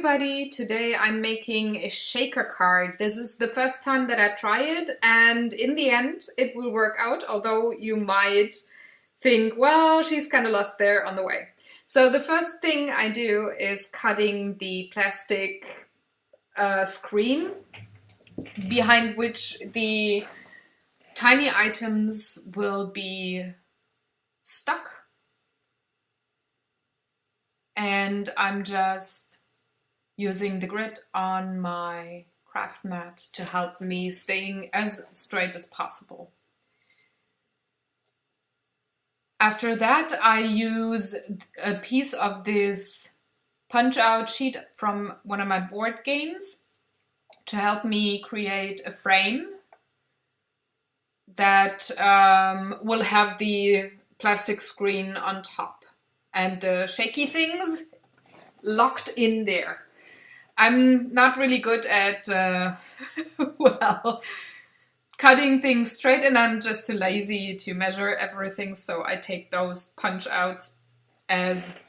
everybody! Today I'm making a shaker card. This is the first time that I try it, and in the end it will work out, although you might think, well, she's kind of lost there on the way. So the first thing I do is cutting the plastic screen behind which the tiny items will be stuck. And I'm just using the grid on my craft mat to help me staying as straight as possible. After that, I use a piece of this punch-out sheet from one of my board games to help me create a frame that will have the plastic screen on top and the shaky things locked in there. I'm not really good at, well, cutting things straight, and I'm just too lazy to measure everything, so I take those punch-outs as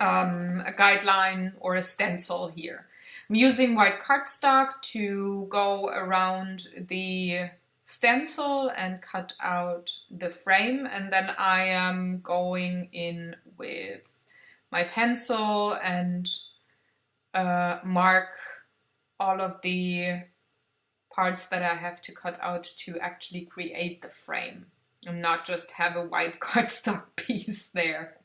a guideline or a stencil here. I'm using white cardstock to go around the stencil and cut out the frame, and then I am going in with my pencil and mark all of the parts that I have to cut out to actually create the frame and not just have a white cardstock piece there.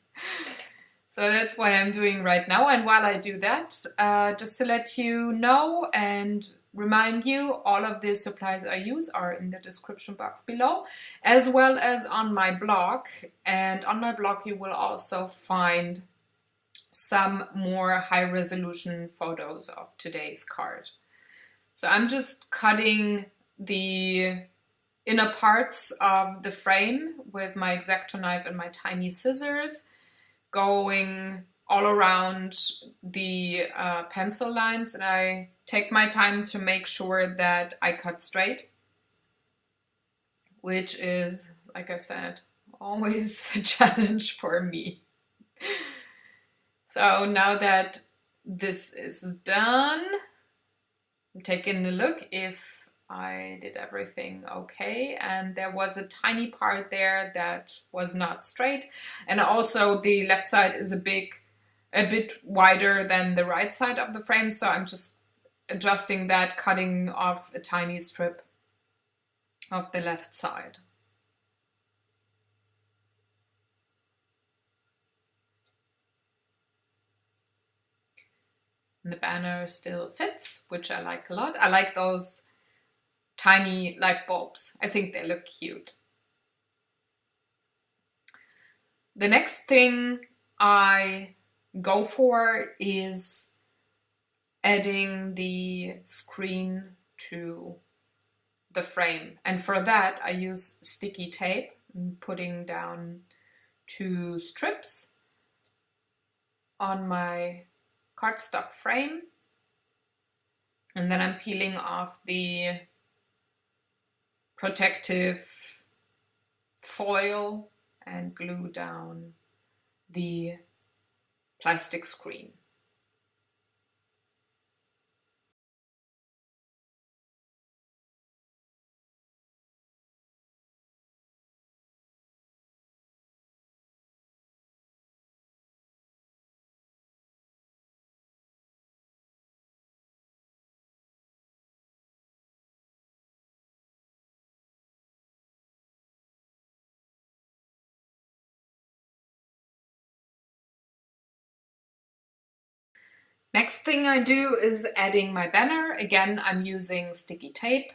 So that's what I'm doing right now, and while I do that, just to let you know and remind you, all of the supplies I use are in the description box below, as well as on my blog. And on my blog you will also find some more high-resolution photos of today's card. So I'm just cutting the inner parts of the frame with my X-Acto knife and my tiny scissors, going all around the pencil lines, and I take my time to make sure that I cut straight, which is, like I said, always a challenge for me. So now that this is done, I'm taking a look if I did everything okay, and there was a tiny part there that was not straight, and also the left side is a bit wider than the right side of the frame, so I'm just adjusting that, cutting off a tiny strip of the left side. And the banner still fits, which I like a lot. I like those tiny light bulbs. I think they look cute. The next thing I go for is adding the screen to the frame, and for that I use sticky tape. I'm putting down 2 strips on my cardstock frame, and then I'm peeling off the protective foil and glue down the plastic screen. Next thing I do is adding my banner. Again, I'm using sticky tape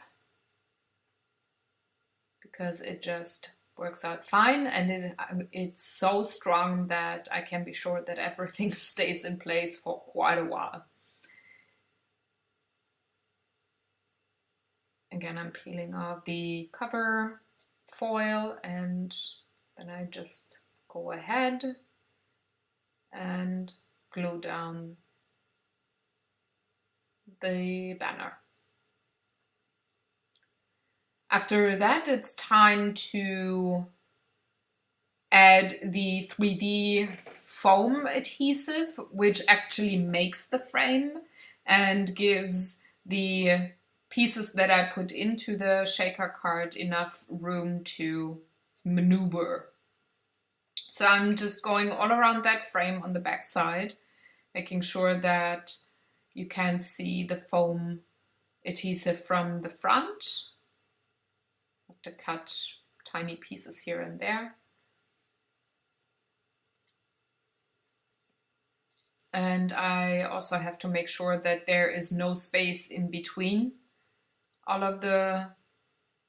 because it just works out fine, and it's so strong that I can be sure that everything stays in place for quite a while. Again, I'm peeling off the cover foil, and then I just go ahead and glue down the banner. After that, it's time to add the 3D foam adhesive, which actually makes the frame and gives the pieces that I put into the shaker card enough room to maneuver. So I'm just going all around that frame on the back side, making sure that you can see the foam adhesive from the front. I have to cut tiny pieces here and there. And I also have to make sure that there is no space in between all of the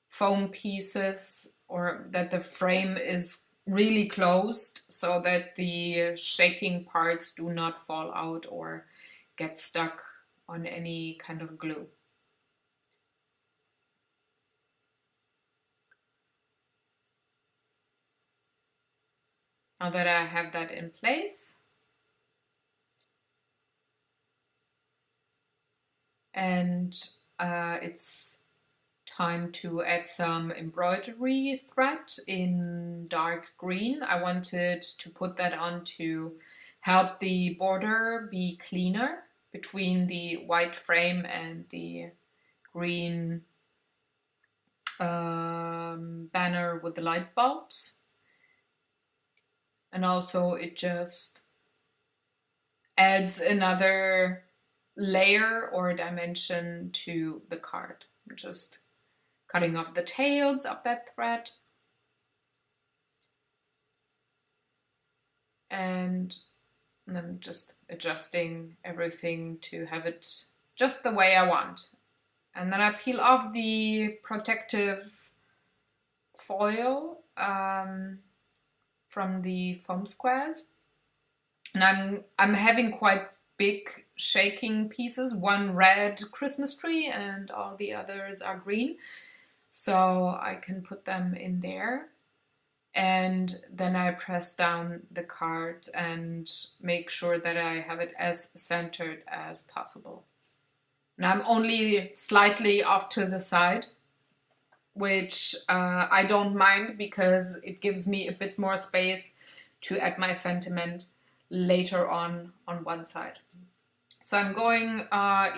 foam pieces, or that the frame is really closed so that the shaking parts do not fall out or get stuck on any kind of glue. Now that I have that in place, and it's time to add some embroidery thread in dark green. I wanted to put that on to help the border be cleaner between the white frame and the green banner with the light bulbs. And also it just adds another layer or dimension to the card. I'm just cutting off the tails of that thread. And I'm just adjusting everything to have it just the way I want. And then I peel off the protective foil from the foam squares. And I'm having quite big shaking pieces, one red Christmas tree and all the others are green. So I can put them in there. And then I press down the card and make sure that I have it as centered as possible. And I'm only slightly off to the side, which I don't mind because it gives me a bit more space to add my sentiment later on one side. So I'm going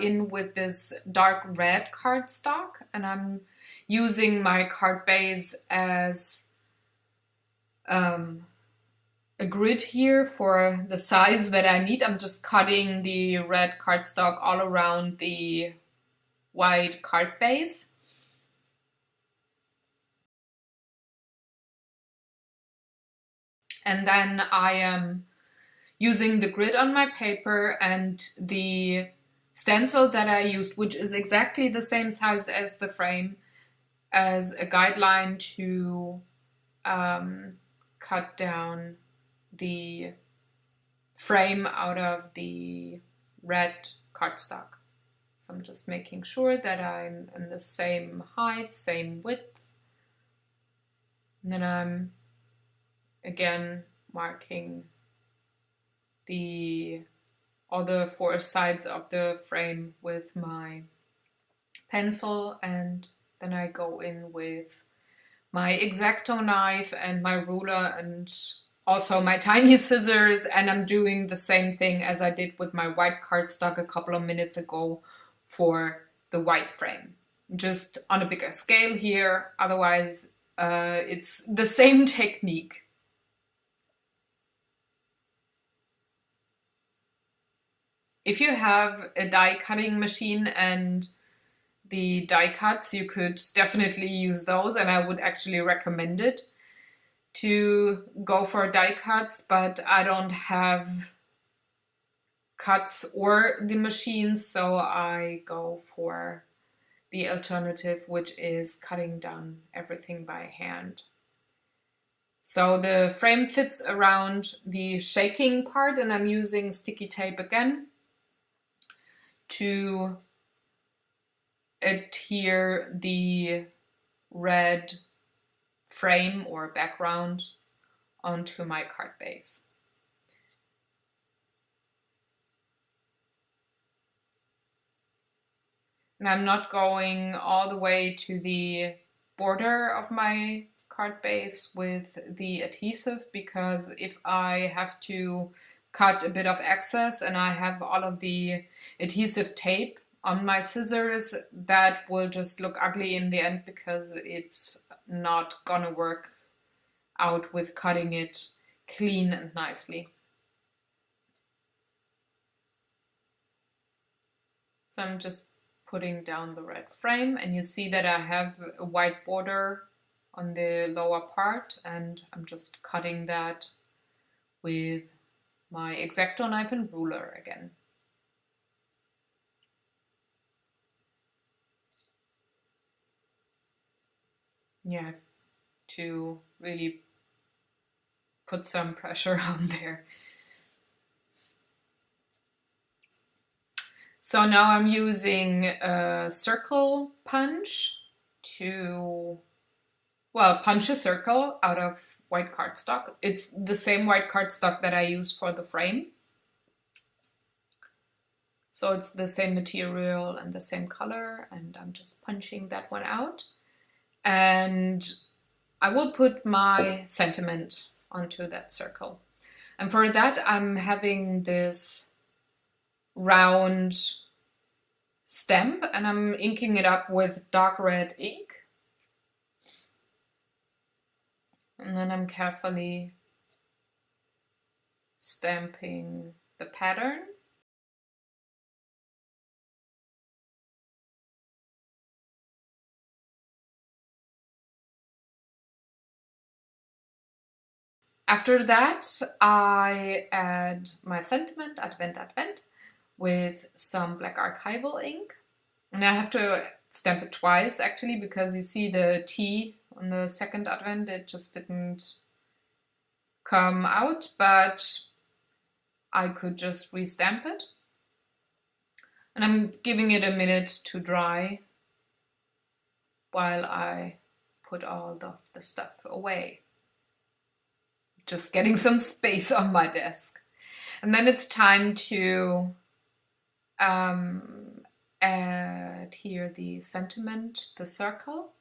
in with this dark red cardstock, and I'm using my card base as a grid here for the size that I need. I'm just cutting the red cardstock all around the white card base. And then I am using the grid on my paper and the stencil that I used, which is exactly the same size as the frame, as a guideline to cut down the frame out of the red cardstock. So I'm just making sure that I'm in the same height, same width. And then I'm again marking the other four sides of the frame with my pencil, and then I go in with my X-Acto knife and my ruler and also my tiny scissors, and I'm doing the same thing as I did with my white cardstock a couple of minutes ago for the white frame. Just on a bigger scale here, otherwise it's the same technique. If you have a die cutting machine and the die cuts, you could definitely use those, and I would actually recommend it to go for die cuts, but I don't have cuts or the machines, so I go for the alternative, which is cutting down everything by hand. So the frame fits around the shaking part, and I'm using sticky tape again to adhere the red frame or background onto my card base. And I'm not going all the way to the border of my card base with the adhesive, because if I have to cut a bit of excess and I have all of the adhesive tape on my scissors, that will just look ugly in the end because it's not gonna work out with cutting it clean and nicely. So I'm just putting down the red frame, and you see that I have a white border on the lower part, and I'm just cutting that with my X-Acto knife and ruler again. You have to really put some pressure on there. So now I'm using a circle punch to, well, punch a circle out of white cardstock. It's the same white cardstock that I use for the frame. So it's the same material and the same color, and I'm just punching that one out. And I will put my sentiment onto that circle. And for that, I'm having this round stamp, and I'm inking it up with dark red ink. And then I'm carefully stamping the pattern. After that, I add my sentiment, Advent, Advent, with some black archival ink. And I have to stamp it twice, actually, because you see the T on the second Advent, it just didn't come out, but I could just restamp it. And I'm giving it a minute to dry while I put all of the stuff away. Just getting some space on my desk. And then it's time to add here the sentiment, the circle.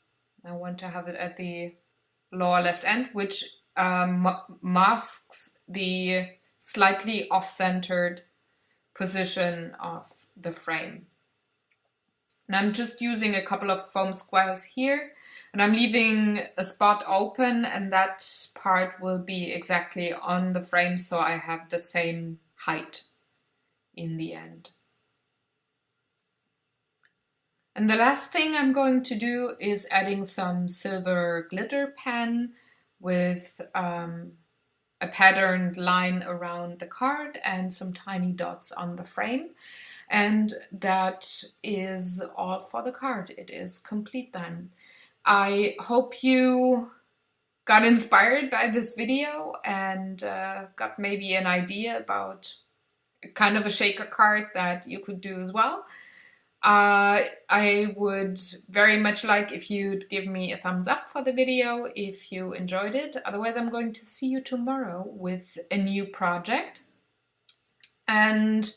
I want to have it at the lower left end, which masks the slightly off-centered position of the frame. And I'm just using a couple of foam squares here, and I'm leaving a spot open, and that part will be exactly on the frame, so I have the same height in the end. And the last thing I'm going to do is adding some silver glitter pen with a patterned line around the card and some tiny dots on the frame. And that is all for the card. It is complete then. I hope you got inspired by this video and got maybe an idea about kind of a shaker card that you could do as well. I would very much like if you'd give me a thumbs up for the video if you enjoyed it. Otherwise, I'm going to see you tomorrow with a new project. And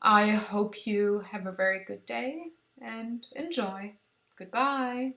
I hope you have a very good day and enjoy. Goodbye.